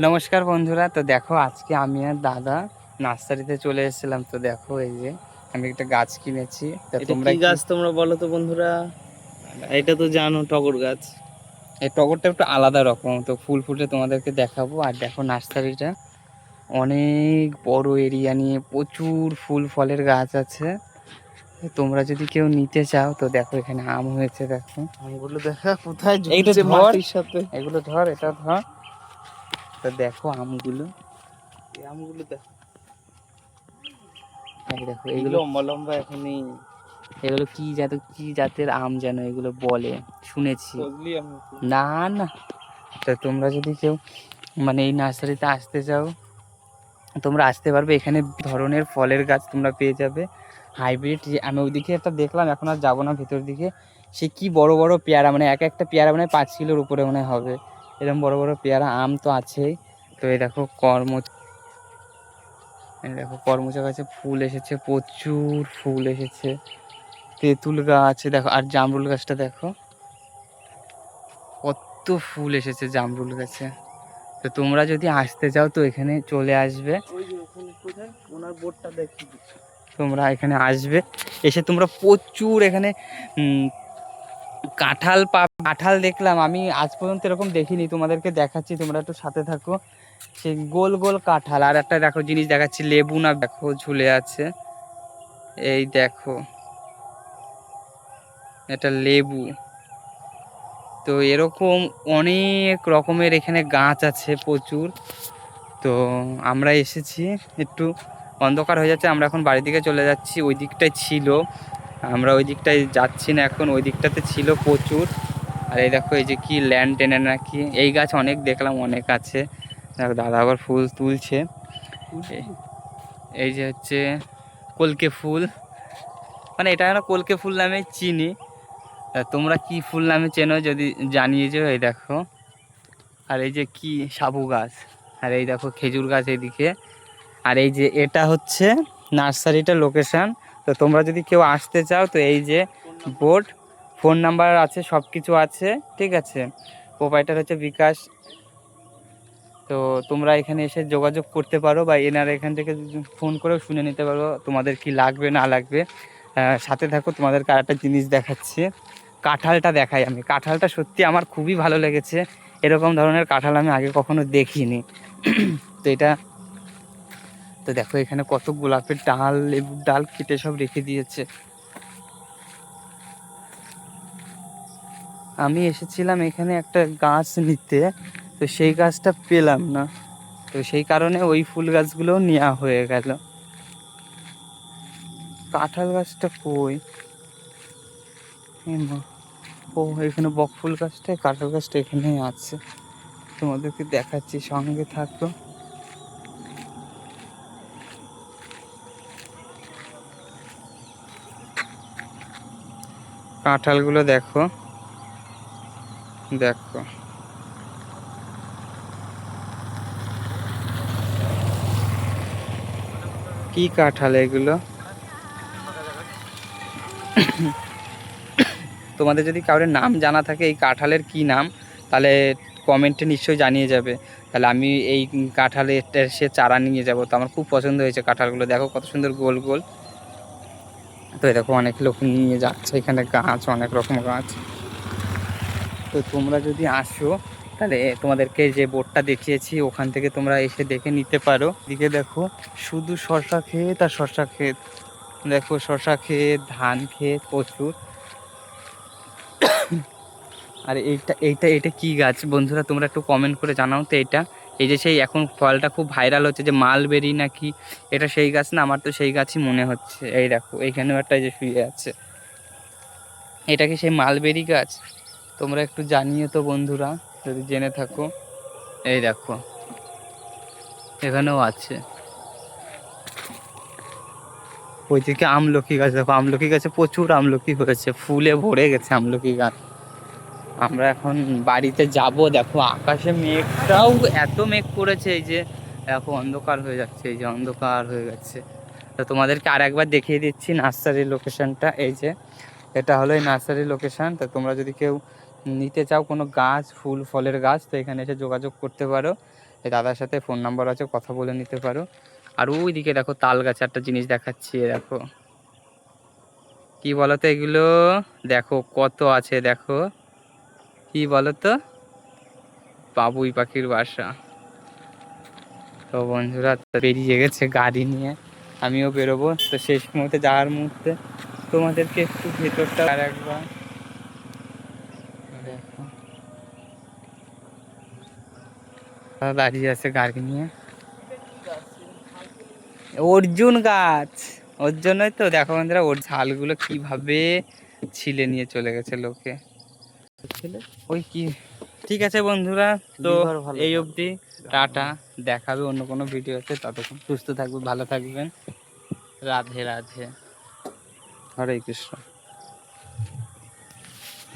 নমস্কার বন্ধুরা। তো দেখো আজকে আমি আর দাদা নার্সারিতে চলে এসেছিলাম। তো দেখো এই যে আমি একটা গাছ কিনেছি। তা এটা তোমরা কি কি গাছ তোমরা বলো তো বন্ধুরা? এটা তো জানো, টগর গাছ। এই টগরটা একটু আলাদা রকম, তো ফুল ফুটে তোমাদেরকে দেখাবো। আর দেখো নার্সারিটা অনেক বড় এরিয়া নিয়ে প্রচুর ফুল ফলের গাছ আছে। তোমরা যদি কেউ নিতে চাও তো দেখো এখানে আম হয়েছে, দেখো আমগুলো দেখা কোথায় এইটা ঝুলছে ধর, মাটির সাথে। এগুলো ধর, এটা ধর। তো দেখো আমগুলো, এই আমগুলো দেখো, এই দেখো কি এগুলো, লম্বা লম্বা এখনই। এগুলো কি জাতের আম যেন এগুলো বলে, শুনেছি। ফজলি আম নাকি? না না, তা তোমরা যদি কেউ মানে এই নার্সারিতে আসতে চাও তোমরা আসতে পারবে। এখানে ধরনের ফলের গাছ তোমরা পেয়ে যাবে হাইব্রিড। আমি ওইদিকে একটা দেখলাম, এখন আর যাবো না ভেতর দিকে। সে কি বড় বড় পেয়ারা, মানে এক একটা পেয়ারা মানে 5 কিলোর উপরে মনে হবে, এরকম বড় বড় পেয়ারা। আম তো আছেই। তো এই দেখো এই দেখো কর্মচা গাছে ফুল এসেছে, প্রচুর ফুল এসেছে। তেঁতুল গাছ দেখো, আর জামরুল গাছটা দেখো কত ফুল এসেছে জামরুল গাছে। তো তোমরা যদি আসতে চাও তো এখানে চলে আসবে। ওই যে ওখানে কোথায় ওনার বোর্ডটা দেখি দিচ্ছি। তোমরা এখানে আসবে, এসে তোমরা প্রচুর এখানে কাঁঠাল দেখলাম আমি আজ পর্যন্ত এরকম দেখিনি, তোমাদেরকে দেখাচ্ছি, তোমরা একটু সাথে থাকো। সেই গোল গোল কাঁঠাল। আর একটা দেখো জিনিস দেখাচ্ছি, লেবু না দেখো ঝুলে আছে, এই দেখো এটা লেবু। তো এরকম অনেক রকমের এখানে গাছ আছে প্রচুর। তো আমরা এসেছি, একটু অন্ধকার হয়ে যাচ্ছে, আমরা এখন বাড়ির দিকে চলে যাচ্ছি। ওই দিকটায় ছিল, আমরা ওই দিকটায় যাচ্ছি না এখন, ওই দিকটাতে ছিল প্রচুর। আর এই দেখো এই যে কি ল্যান্ড টেনে নাকি, এই গাছ অনেক দেখলাম, অনেক আছে। দেখো দাদা আবার ফুল তুলছে। এ- এই যে হচ্ছে কলকে ফুল, মানে এটা আমরা কলকে ফুল নামে চিনি। তা তোমরা কি ফুল নামে চেনো যদি জানিয়ে যাও। এই দেখো, আর এই যে কি সাবু গাছ, আর এই দেখো খেজুর গাছ এদিকে। আর এই যে এটা হচ্ছে নার্সারিটার লোকেশান। তো তোমরা যদি কেউ আসতে চাও তো এই যে বোর্ড, ফোন নাম্বার আছে, সব কিছু আছে, ঠিক আছে। প্রোপাইটার হচ্ছে বিকাশ। তো তোমরা এখানে এসে যোগাযোগ করতে পারো, বা এনারা এখান থেকে ফোন করেও শুনে নিতে পারো তোমাদের কি লাগবে না লাগবে। সাথে থাকো, তোমাদেরকে আরেকটা জিনিস দেখাচ্ছি। কাঁঠালটা দেখাই আমি, কাঁঠালটা সত্যি আমার খুবই ভালো লেগেছে। এরকম ধরনের কাঁঠাল আমি আগে কখনো দেখিনি। তো এটা, তো দেখো এখানে কত গোলাপের ডাল, লেবুর ডাল কেটে সব রেখে দিয়েছে। আমি এসেছিলাম এখানে একটা গাছ নিতে, তো সেই গাছটা পেলাম না, তো সেই কারণে ওই ফুল গাছগুলোও নেওয়া হয়ে গেল। কাঁঠাল গাছটা কই? ও এখানে বকফুল গাছটা, কাঁঠাল গাছটা এখানেই আছে, তোমাদেরকে দেখাচ্ছি, সঙ্গে থাকো। কাঁঠালগুলো দেখো, দেখো কি কাঁঠাল এগুলো। তোমাদের যদি কারোর নাম জানা থাকে এই কাঁঠালের কি নাম, তাহলে কমেন্টে নিশ্চয়ই জানিয়ে যাবে। তাহলে আমি এই কাঁঠালের সে চারা নিয়ে যাব। তো আমার খুব পছন্দ হয়েছে কাঁঠালগুলো, দেখো কত সুন্দর গোল গোল। তো এই দেখো অনেক লোক নিয়ে যাচ্ছে, এখানে গাছ অনেক রকম গাছ। তো তোমরা যদি আসো তাহলে তোমাদেরকে যে বোর্ডটা দেখিয়েছি ওখান থেকে তোমরা এসে দেখে নিতে পারো। এদিকে দেখো শুধু শশা ক্ষেত আর শশা ক্ষেত, দেখো শশা ক্ষেত, ধান ক্ষেত প্রচুর। আর এইটা এইটা এটা কি গাছ বন্ধুরা, তোমরা একটু কমেন্ট করে জানাও তো। এটা এই যে সেই এখন ফলটা খুব ভাইরাল হচ্ছে যে মালবেরি নাকি, এটা সেই গাছ না? আমার তো সেই গাছই মনে হচ্ছে। এই দেখো এইখানেও একটা যে শুয়ে আছে, এটা কি সেই মালবেরি গাছ? তোমরা একটু জানিও তো বন্ধুরা যদি জেনে থাকো। এই দেখো এখানেও আছে। ওইদিকে আমলকি গাছ দেখো, আমলকি গাছে প্রচুর আমলকি হয়েছে, ফুলে ভরে গেছে আমলকি গাছ। আমরা এখন বাড়িতে যাব। দেখো আকাশে মেঘটাও এত মেঘ করেছে, এই যে দেখো অন্ধকার হয়ে যাচ্ছে, এই যে অন্ধকার হয়ে যাচ্ছে। তো তোমাদেরকে আর একবার দেখিয়ে দিচ্ছি নার্সারির লোকেশনটা। এই যে এটা হলো এই নার্সারির লোকেশন। তো তোমরা যদি কেউ নিতে চাও কোনো গাছ, ফুল ফলের গাছ, তো এখানে এসে যোগাযোগ করতে পারো। এই দাদার সাথে ফোন নাম্বার আছে, কথা বলে নিতে পারো। আর ওইদিকে দেখো তাল গাছে একটা জিনিস দেখাচ্ছি, দেখো কি বলতো এগুলো, দেখো কত আছে, দেখো কি বলতো, বাবুই পাখির বাসা। তো বন্ধুরা তো বেরিয়ে গেছে গাড়ি নিয়ে, আমিও বেরোবো। তো শেষ মুহূর্তে যাওয়ার মুহূর্তে তোমাদেরকে একটু ভেতরটা আর একবার দেখো, দাঁড়িয়ে আছে গাড়ি নিয়ে, অর্জুন গাছ। ওর জন্যই তো দেখো বন্ধুরা, ওর ঝালগুলো কিভাবে ছিলে নিয়ে চলে গেছে লোকে। ওই কি, ঠিক আছে বন্ধুরা, তো liver ভালো এই থাকে। অবধি, টাটা, দেখাবে অন্য কোনো ভিডিওতে, ততক্ষণ সুস্থ থাকবে, ভালো থাকবেন, রাধে রাধে, হরে কৃষ্ণ।